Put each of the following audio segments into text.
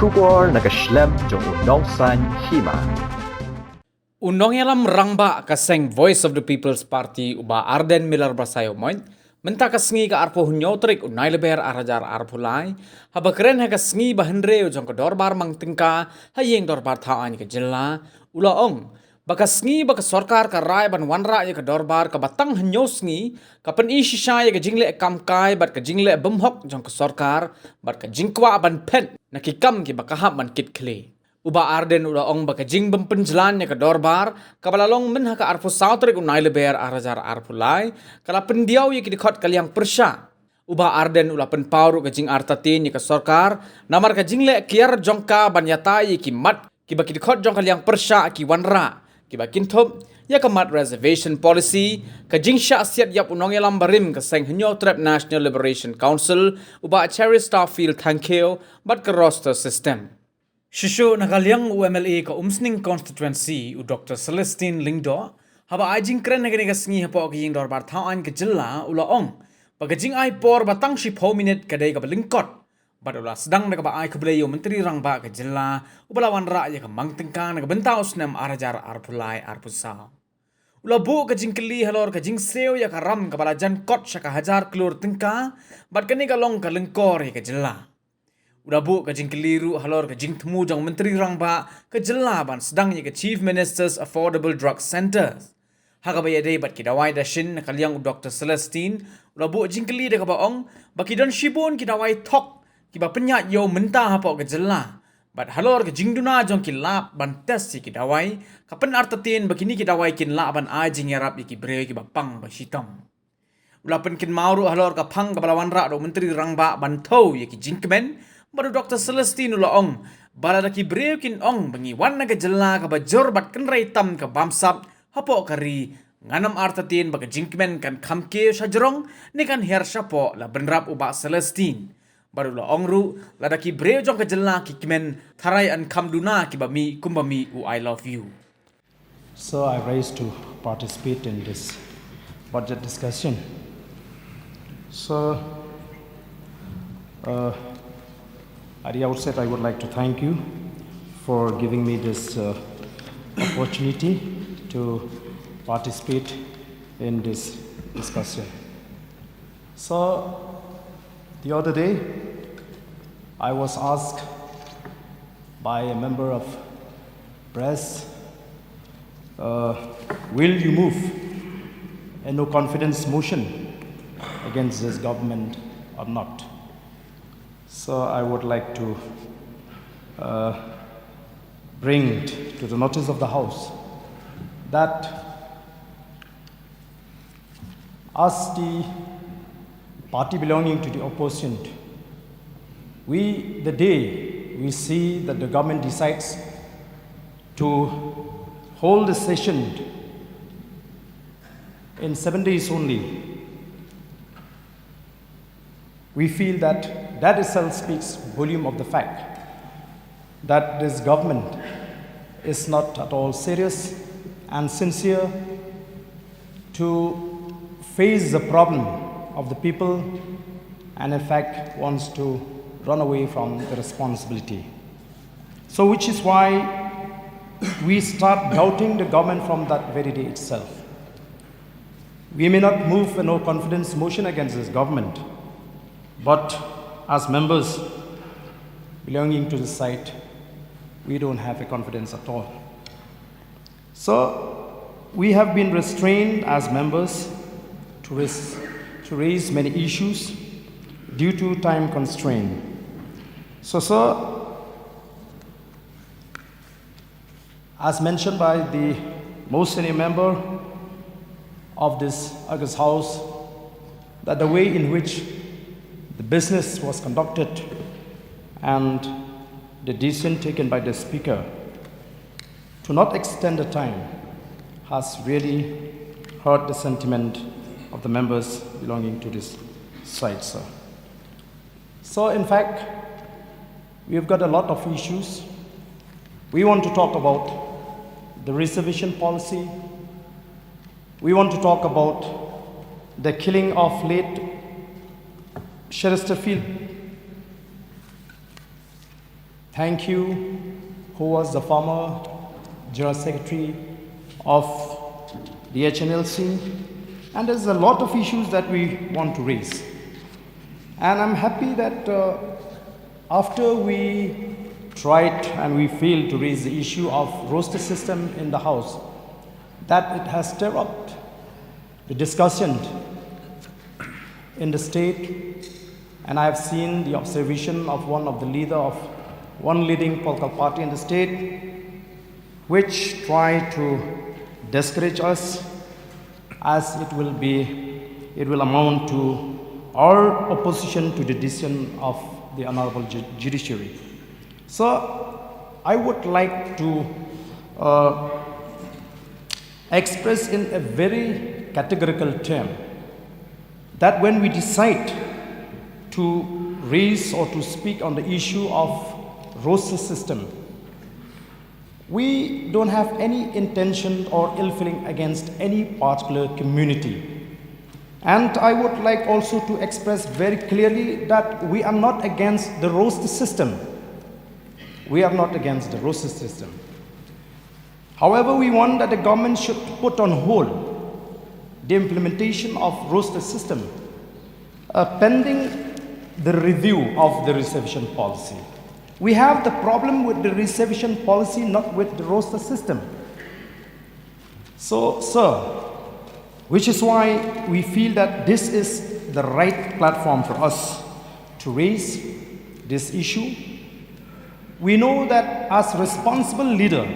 Shubor nagaslem jong unong san Hima. Unong yalam rangba kaseng Voice of the People's Party uba Arden Miller Basayo Moint menta kasngi ka arpo hunyotrik unai leber arajar arpulai habakren ha kasngi bahenre ujong ka Dorbar mangtingka hayeng Dorbar thaan ka jilla ulaong bakasngi baka Sorkar ka rai ban wanra ya ka Dorbar ka batang hanyosngi ka pen ishisha ya ka Jingleh Kamkai bat ka Jingleh Bymhok jong ka Sorkar bat ka Jingkwa ban pen nakikam ki bakahap man kit kle Uba Arden ulaong baka jing bempenjelan ya ka Dorbar kabalalong menha ka arpu sautrik unai leber arajar arpulai kala pendiau ya ki dikot kaliang persya Uba Arden ula penpauru ka jing artatin ya ka Sorkar namar ka Jingleh kiar jongka ban yata ya ki mat ki baki dikot jong kaliang persya ki wanra ki bakin top ya ka mat reservation policy ka jing sya asiat yap unong yalam barim ka seng henyo trap National Liberation Council uba Cherry Starfield Thankeo bat ka roster system Shisho nakaliang UMLA ka Umsning constituency u Dr. Celestine Lingdo haba ajing kren nagani ka sngi hapo ka ying Dorbar thaan ka jilla ulaong pagajing ay por batang shi 4 minute kadai ka balingkot bad ula sedang na ka ba ay kablayo menteri rangba ka jilla ubalawan ra ya ka mangtengkang na ka bentaos nam arajar arpulai arpusa ula bu ka jing keli halor ka jing seo ya ka ram ka balajan kot sya ka hajar klur tengka bad kani ka long ka lengkor ya ka jilla Udah bu ka jing keliru halor ka jing temu jang menteri rangba ka jelaban sedang ya ka Chief Minister's Affordable Drug Centers. Haka baya day bat kidawai dashin na kaliang Dr. Celestine udah bu jing keli da ka baong baki don shibon kidawai tok kiba penyat yo mentah hapo ka jela. Bat halor ka jing duna jong kilap ban tes si kidawai kapan artatin baki ni kidawai kin la ban ajing yarap ki bre kiba pang ba shitam. Ulah pen kin mauru halor ka pang ka balawan ra do menteri rangba ban thau ya ki jingkemen baru Dr. Celestine ulaong baladaki breu kin ong bangi wan naga jela ka bajor bat kan raitam ka bamsap hapo kari nganam artatin baga jingkmen kan kamke shajarong ni kan her shapo la benrap uba Celestine baru ulaong ru ladaki breu jong ka jela ki kimen tharai an kamduna ki bami kumbami u I love you. So I rise to participate in this budget discussion. So at the outset, I would like to thank you for giving me this opportunity to participate in this discussion. So, the other day, I was asked by a member of press, will you move a no confidence motion against this government or not? So I would like to bring to the notice of the House that as the party belonging to the opposition, the day we see that the government decides to hold a session in 7 days only, we feel that itself speaks volume of the fact that this government is not at all serious and sincere to face the problem of the people and in fact wants to run away from the responsibility. So which is why we start doubting the government from that very day itself. We may not move a no confidence motion against this government, but as members belonging to the site, we don't have a confidence at all. So we have been restrained as members to raise many issues due to time constraint. So, sir, as mentioned by the most senior member of this August House, that the way in which the business was conducted and the decision taken by the Speaker to not extend the time has really hurt the sentiment of the members belonging to this site, sir. So, in fact, we've got a lot of issues. We want to talk about the reservation policy. We want to talk about the killing of late Chesterfield. thank you, who was the former General Secretary of the HNLC. And there's a lot of issues that we want to raise. And I'm happy that after we tried and we failed to raise the issue of roster system in the House, that it has stirred up the discussion in the state. And I have seen the observation of one of the leader of one leading political party in the state, which try to discourage us, as it will amount to our opposition to the decision of the Honorable Judiciary. So I would like to express in a very categorical term that when we decide to raise or to speak on the issue of roster system, we don't have any intention or ill feeling against any particular community. And I would like also to express very clearly that we are not against the roster system. We are not against the roster system. However, we want that the government should put on hold the implementation of roster system pending the review of the reservation policy. We have the problem with the reservation policy, not with the roster system. So, sir, which is why we feel that this is the right platform for us to raise this issue. We know that as responsible leader,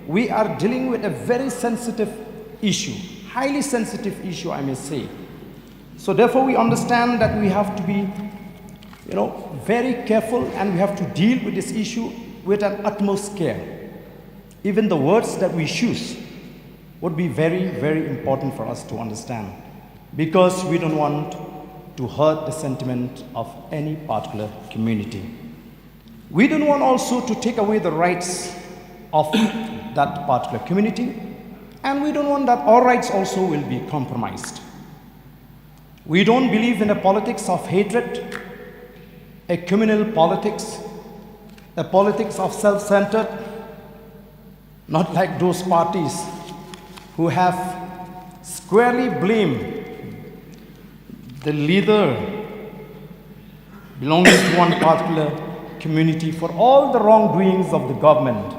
we are dealing with a very sensitive issue, highly sensitive issue, I may say. So therefore, we understand that we have to be very careful, and we have to deal with this issue with an utmost care. Even the words that we choose would be very, very important for us to understand, because we don't want to hurt the sentiment of any particular community. We don't want also to take away the rights of that particular community, and we don't want that our rights also will be compromised. We don't believe in a politics of hatred, a communal politics, a politics of self-centered, not like those parties who have squarely blamed the leader belonging to one particular community for all the wrongdoings of the government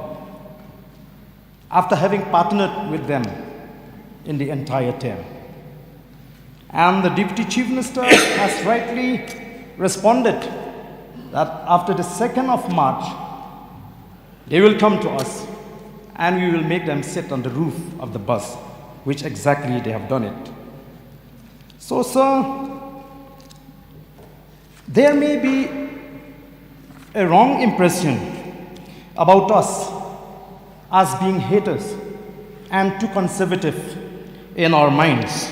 after having partnered with them in the entire term. And the Deputy Chief Minister has rightly responded that after the 2nd of March, they will come to us and we will make them sit on the roof of the bus, which exactly they have done it. So, sir, there may be a wrong impression about us as being haters and too conservative in our minds.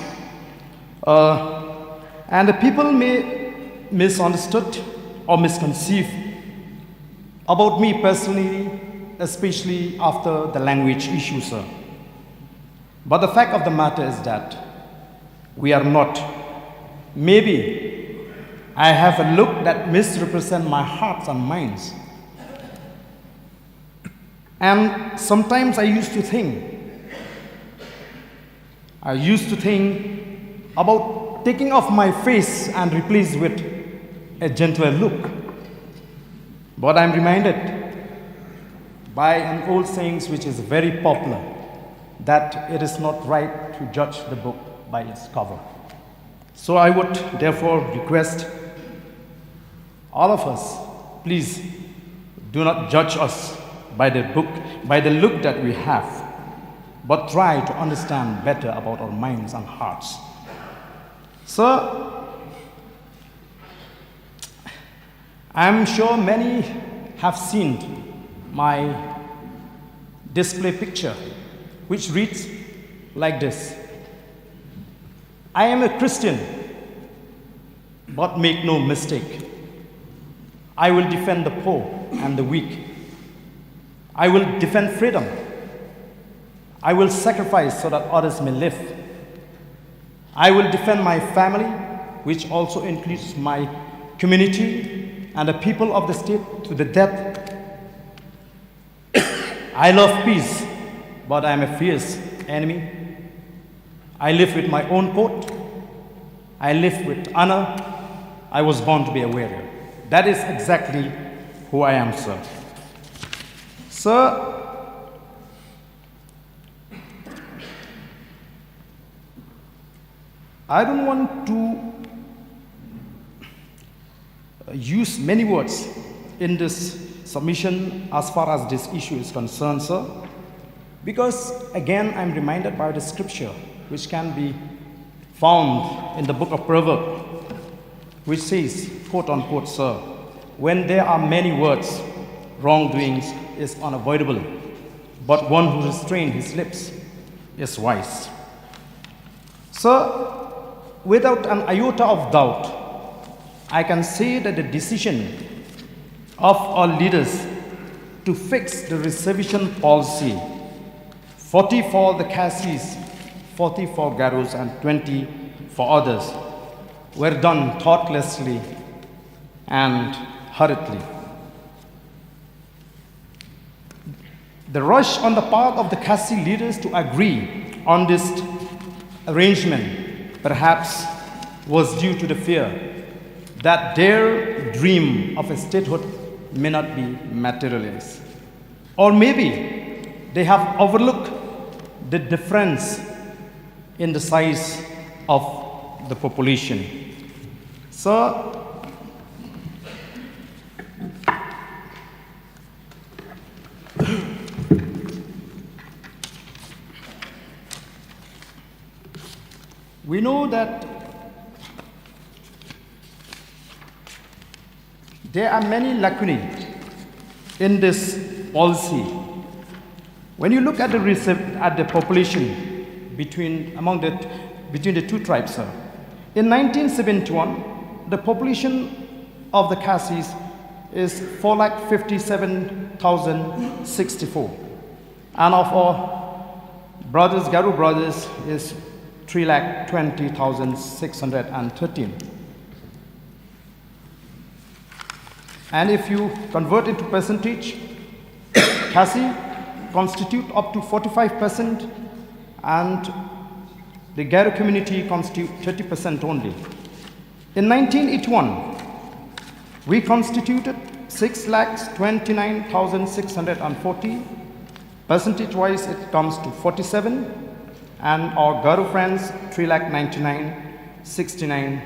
And the people may misunderstood or misconceive about me personally, especially after the language issue, sir. But the fact of the matter is that we are not. Maybe I have a look that misrepresents my hearts and minds. And sometimes I used to think about taking off my face and replace with a gentler look. But I'm reminded by an old saying which is very popular, that it is not right to judge the book by its cover. So I would therefore request all of us, please do not judge us by the book, by the look that we have, but try to understand better about our minds and hearts. So, I'm sure many have seen my display picture, which reads like this: I am a Christian, but make no mistake, I will defend the poor and the weak. I will defend freedom. I will sacrifice so that others may live. I will defend my family, which also includes my community and the people of the state, to the death, I love peace, but I am a fierce enemy. I live with my own code. I live with honor. I was born to be a warrior. That is exactly who I am, sir. Sir, I don't want to use many words in this submission as far as this issue is concerned, sir, because again I'm reminded by the scripture which can be found in the book of Proverbs, which says, quote unquote, sir, when there are many words, wrongdoings is unavoidable, but one who restrains his lips is wise. Sir, without an iota of doubt, I can say that the decision of our leaders to fix the reservation policy, 40 for the Khasis, 40 for Garos, and 20 for others, were done thoughtlessly and hurriedly. The rush on the part of the Khasi leaders to agree on this arrangement perhaps was due to the fear that their dream of a statehood may not be materialized. Or maybe they have overlooked the difference in the size of the population. So, we know that there are many lacunae in this policy. When you look at the population between the two tribes, sir, in 1971, the population of the Khasis is 4,57,064, and of our brothers, Garu brothers, is 3,20,613. And if you convert into percentage, Khasi constitute up to 45%, and the Garu community constitute 30% only. In 1981, we constituted 6,29,640. Percentage-wise, it comes to 47, and our Garu friends 3,99,69.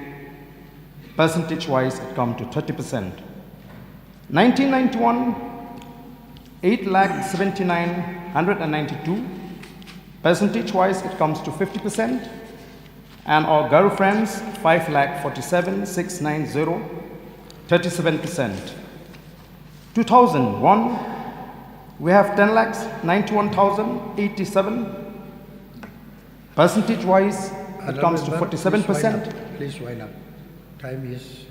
Percentage-wise, it comes to 30%. 1991, 8,79,192. Percentage-wise, it comes to 50%. And our Garu friends, 5,47,690, 37%. 2001, we have 10,91,087. Percentage-wise, it comes to 47%. Please wind up. Time is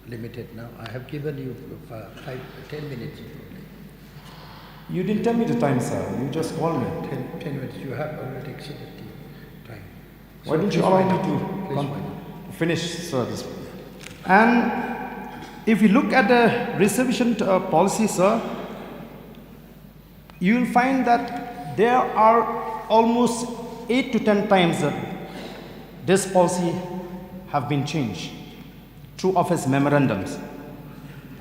limited now. I have given you 10 minutes. You didn't tell me the time, sir. You just called me. 10 minutes. You have already exceeded the time. Why didn't you allow me to finish, sir? And if you look at the reservation policy, sir, you will find that there are almost 8 to 10 times that this policy have been changed through office memorandums.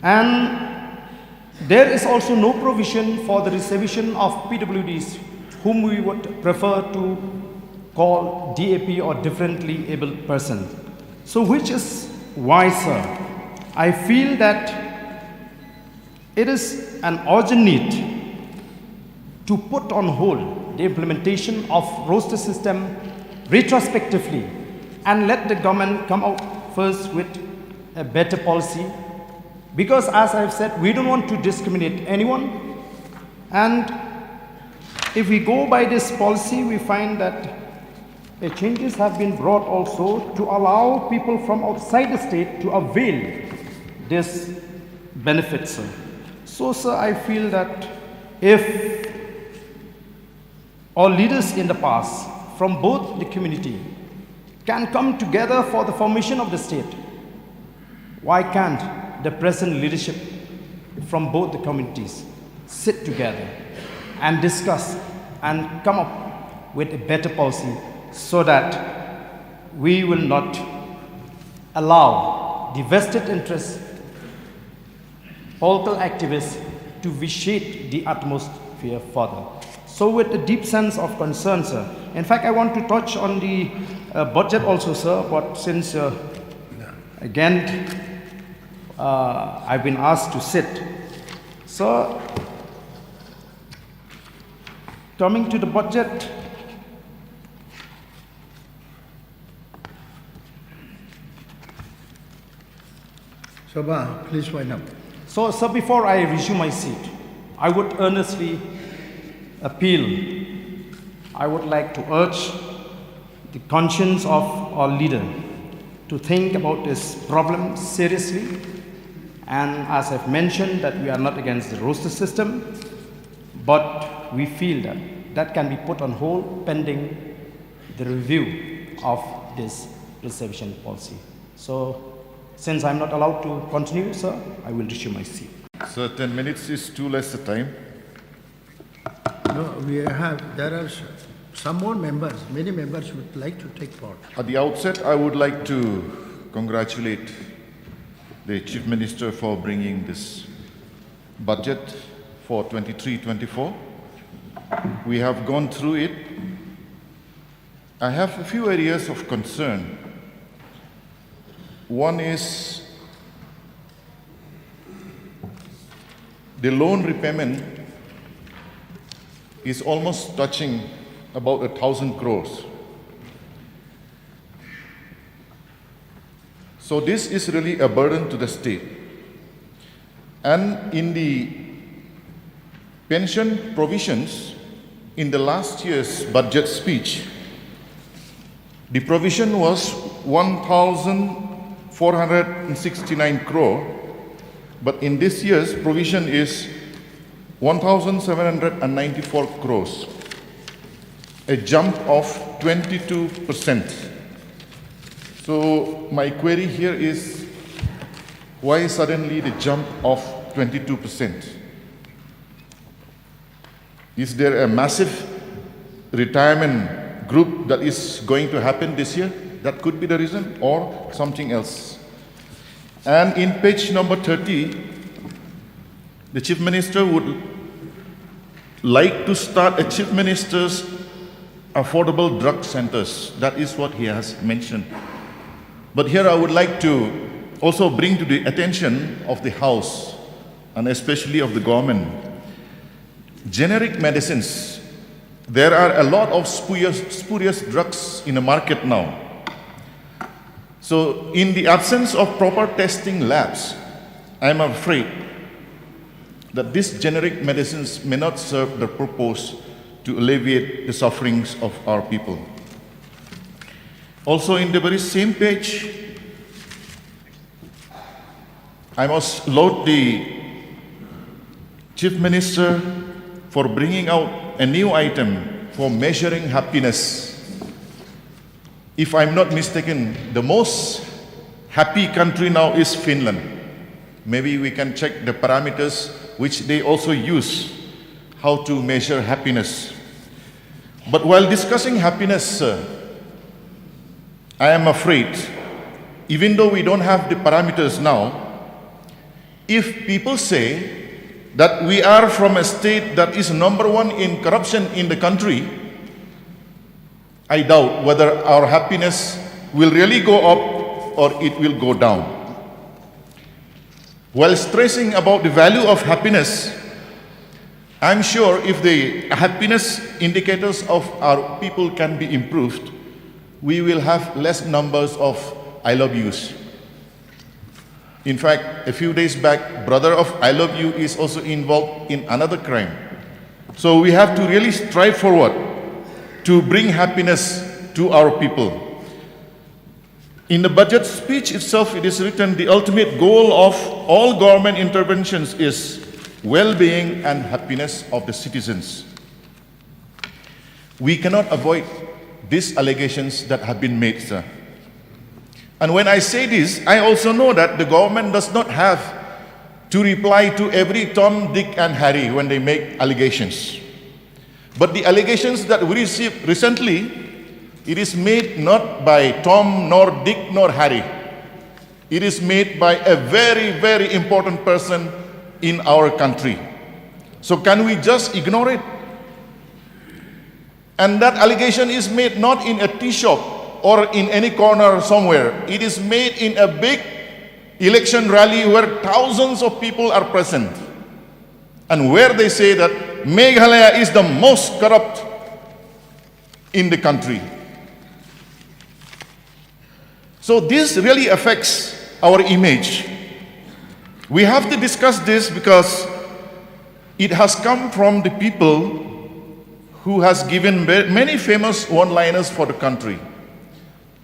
And there is also no provision for the reservation of PWDs, whom we would prefer to call DAP or differently abled persons. So which is why, sir, I feel that it is an urgent need to put on hold the implementation of roster system retrospectively and let the government come out first with a better policy, because as I've said, we don't want to discriminate anyone. And if we go by this policy, we find that changes have been brought also to allow people from outside the state to avail this benefit, sir. So, sir, I feel that if our leaders in the past from both the community can come together for the formation of the state, why can't the present leadership from both the communities sit together and discuss and come up with a better policy so that we will not allow the vested interests, political activists to vitiate the atmosphere further. So with a deep sense of concern, sir, in fact, I want to touch on the budget also, sir, but since, again, I've been asked to sit. So, coming to the budget, Sabha, please wind up. so, sir, before I resume my seat, I would earnestly appeal, I would like to urge the conscience of our leader to think about this problem seriously. And as I've mentioned, that we are not against the roster system, but we feel that that can be put on hold pending the review of this reservation policy. So, since I'm not allowed to continue, sir, I will resume my seat. So 10 minutes is too less a time. No, there are some more members, many members would like to take part. At the outset, I would like to congratulate the Chief Minister for bringing this budget for 23-24. We have gone through it. I have a few areas of concern. One is the loan repayment is almost touching about 1,000 crores. So this is really a burden to the state. And in the pension provisions, in the last year's budget speech, the provision was 1,469 crore, but in this year's provision is 1,794 crores, a jump of 22%. So my query here is, why suddenly the jump of 22%? Is there a massive retirement group that is going to happen this year? That could be the reason, or something else. And in page number 30, the Chief Minister would like to start a Chief Minister's affordable drug centers. That is what he has mentioned. But here I would like to also bring to the attention of the House, and especially of the government, generic medicines. There are a lot of spurious drugs in the market now. So in the absence of proper testing labs, I am afraid that these generic medicines may not serve the purpose to alleviate the sufferings of our people. Also in the very same page, I must laud the Chief Minister for bringing out a new item for measuring happiness. If I'm not mistaken, the most happy country now is Finland. Maybe we can check the parameters which they also use, how to measure happiness. But while discussing happiness, I am afraid, even though we don't have the parameters now, if people say that we are from a state that is number one in corruption in the country, I doubt whether our happiness will really go up or it will go down. While stressing about the value of happiness, I'm sure if the happiness indicators of our people can be improved, we will have less numbers of I love yous. In fact, a few days back, brother of I love you is also involved in another crime. So we have to really strive forward to bring happiness to our people. In the budget speech itself, it is written, the ultimate goal of all government interventions is well-being and happiness of the citizens. We cannot avoid these allegations that have been made, sir. And when I say this, I also know that the government does not have to reply to every Tom, Dick and Harry when they make allegations. But the allegations that we received recently, it is made not by Tom, nor Dick, nor Harry. It is made by a very, very important person in our country. So can we just ignore it? And that allegation is made not in a tea shop or in any corner somewhere. It is made in a big election rally where thousands of people are present, and where they say that Meghalaya is the most corrupt in the country. So this really affects our image. We have to discuss this because it has come from the people who has given many famous one-liners for the country.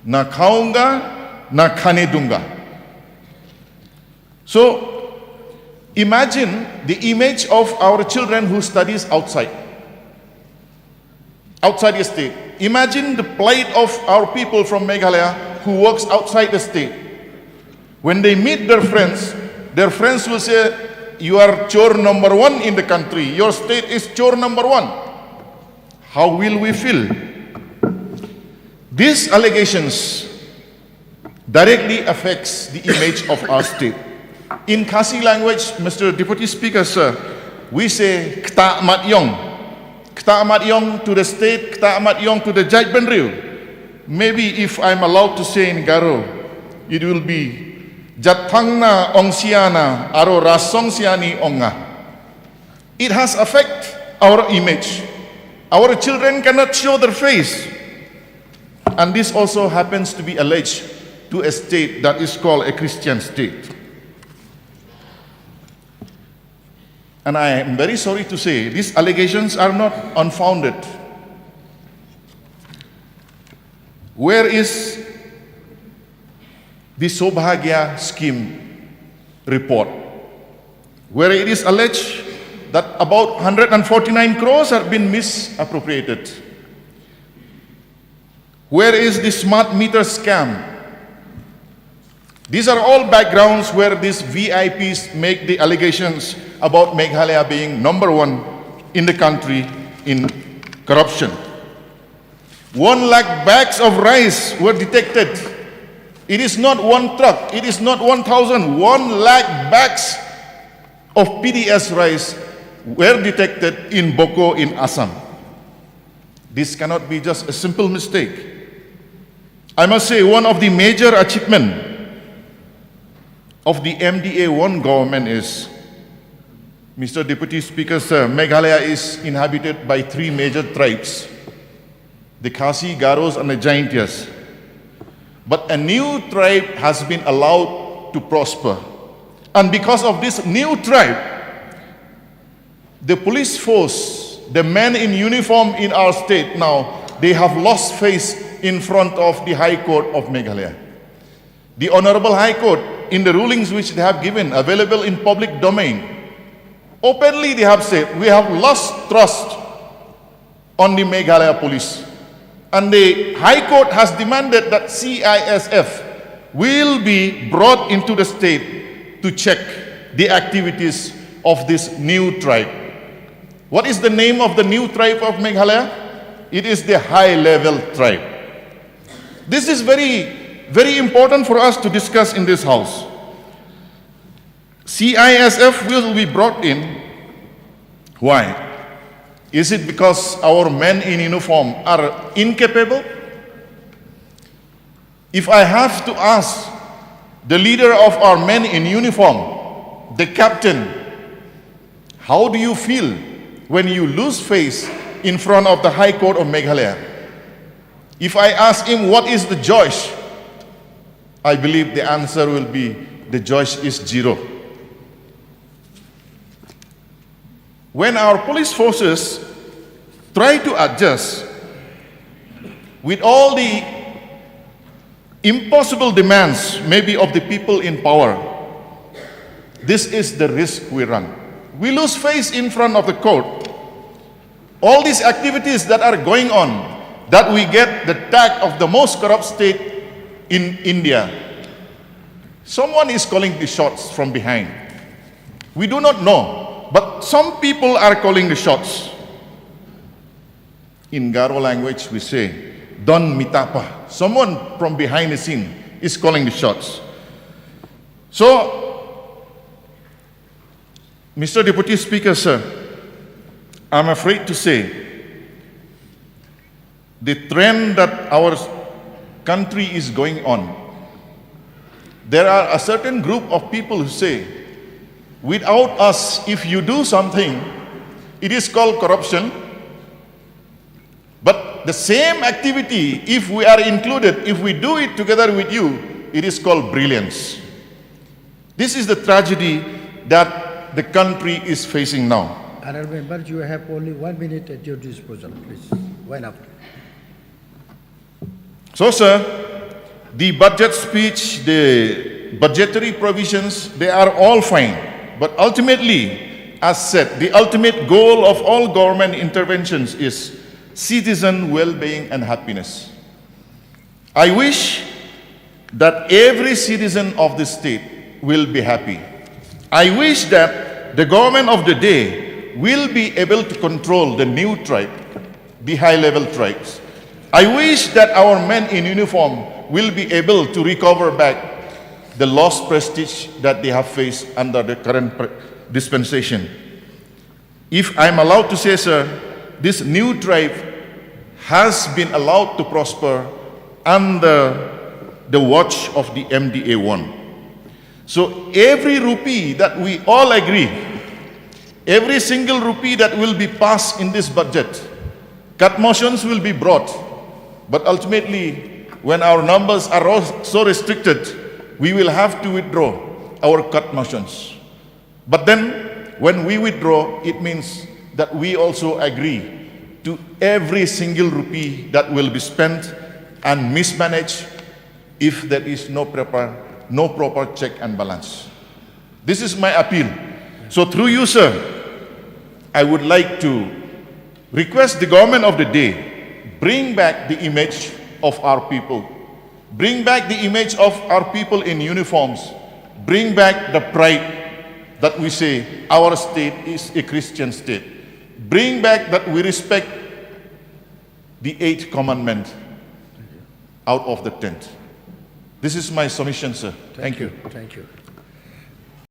Na khaunga, na khane dunga. So imagine the image of our children who studies outside the state. Imagine the plight of our people from Meghalaya who works outside the state. When they meet their friends will say, you are chore number one in the country. Your state is chore number one. How will we feel? These allegations directly affects the image of our state. In Khasi language, Mr. Deputy Speaker, sir, we say Kta Mat Yong. Kta Mat Yong to the state, Kta Mat Yong to the Jingpynlong. Maybe if I'm allowed to say in Garo, it will be Jatangna Ongsiana Aro Rasong Siani Onga. It has affect our image. Our children cannot show their face. And this also happens to be alleged to a state that is called a Christian state. And I am very sorry to say, these allegations are not unfounded. Where is the Sobhagya scheme report, where it is alleged that about 149 crores have been misappropriated? Where is the smart meter scam? These are all backgrounds where these VIPs make the allegations about Meghalaya being number one in the country in corruption. 1 lakh bags of rice were detected. It is not one truck, it is not 1,000. 1 lakh bags of PDS rice were detected in Boko in Assam. This cannot be just a simple mistake. I must say, one of the major achievements of the MDA-1 government is, Mr. Deputy Speaker, sir, Meghalaya is inhabited by 3 major tribes, the Khasi, Garos, and the Jaintias. But a new tribe has been allowed to prosper. And because of this new tribe, the police force, the men in uniform in our state now, they have lost face in front of the High Court of Meghalaya. The Honorable High Court, in the rulings which they have given, available in public domain, openly they have said, we have lost trust on the Meghalaya police. And the High Court has demanded that CISF will be brought into the state to check the activities of this new tribe. What is the name of the new tribe of Meghalaya? It is the high-level tribe. This is very, very important for us to discuss in this house. CISF will be brought in. Why? Is it because our men in uniform are incapable? If I have to ask the leader of our men in uniform, the captain, how do you feel when you lose face in front of the High Court of Meghalaya? If I ask him what is the joy, I believe the answer will be the joy is 0. When our police forces try to adjust with all the impossible demands maybe of the people in power, this is the risk we run. We lose face in front of the court. All these activities that are going on, that we get the tag of the most corrupt state in India. Someone is calling the shots from behind. We do not know, but some people are calling the shots. In Garo language, we say, Don Mitapa. Someone from behind the scene is calling the shots. So, Mr. Deputy Speaker, sir, I'm afraid to say, the trend that our country is going on, there are a certain group of people who say, without us, if you do something, it is called corruption. But the same activity, if we are included, if we do it together with you, it is called brilliance. This is the tragedy that the country is facing now. Honourable members, you have only 1 minute at your disposal, please. One after. So, sir, the budget speech, the budgetary provisions, they are all fine. But ultimately, as said, the ultimate goal of all government interventions is citizen well-being and happiness. I wish that every citizen of the state will be happy. I wish that the government of the day will be able to control the new tribe, the high-level tribes. I wish that our men in uniform will be able to recover back the lost prestige that they have faced under the current dispensation. If I'm allowed to say, sir, this new tribe has been allowed to prosper under the watch of the MDA-1. So every rupee that we all agree, every single rupee that will be passed in this budget, cut motions will be brought. But ultimately, when our numbers are so restricted, we will have to withdraw our cut motions. But then, when we withdraw, it means that we also agree to every single rupee that will be spent and mismanaged if there is no proper check and balance. This is my appeal. So through you, sir, I would like to request the government of the day, bring back the image of our people. Bring back the image of our people in uniforms. Bring back the pride that we say our state is a Christian state. Bring back that we respect the 8th commandment out of the 10th. This is my submission, sir. Thank you. Thank you.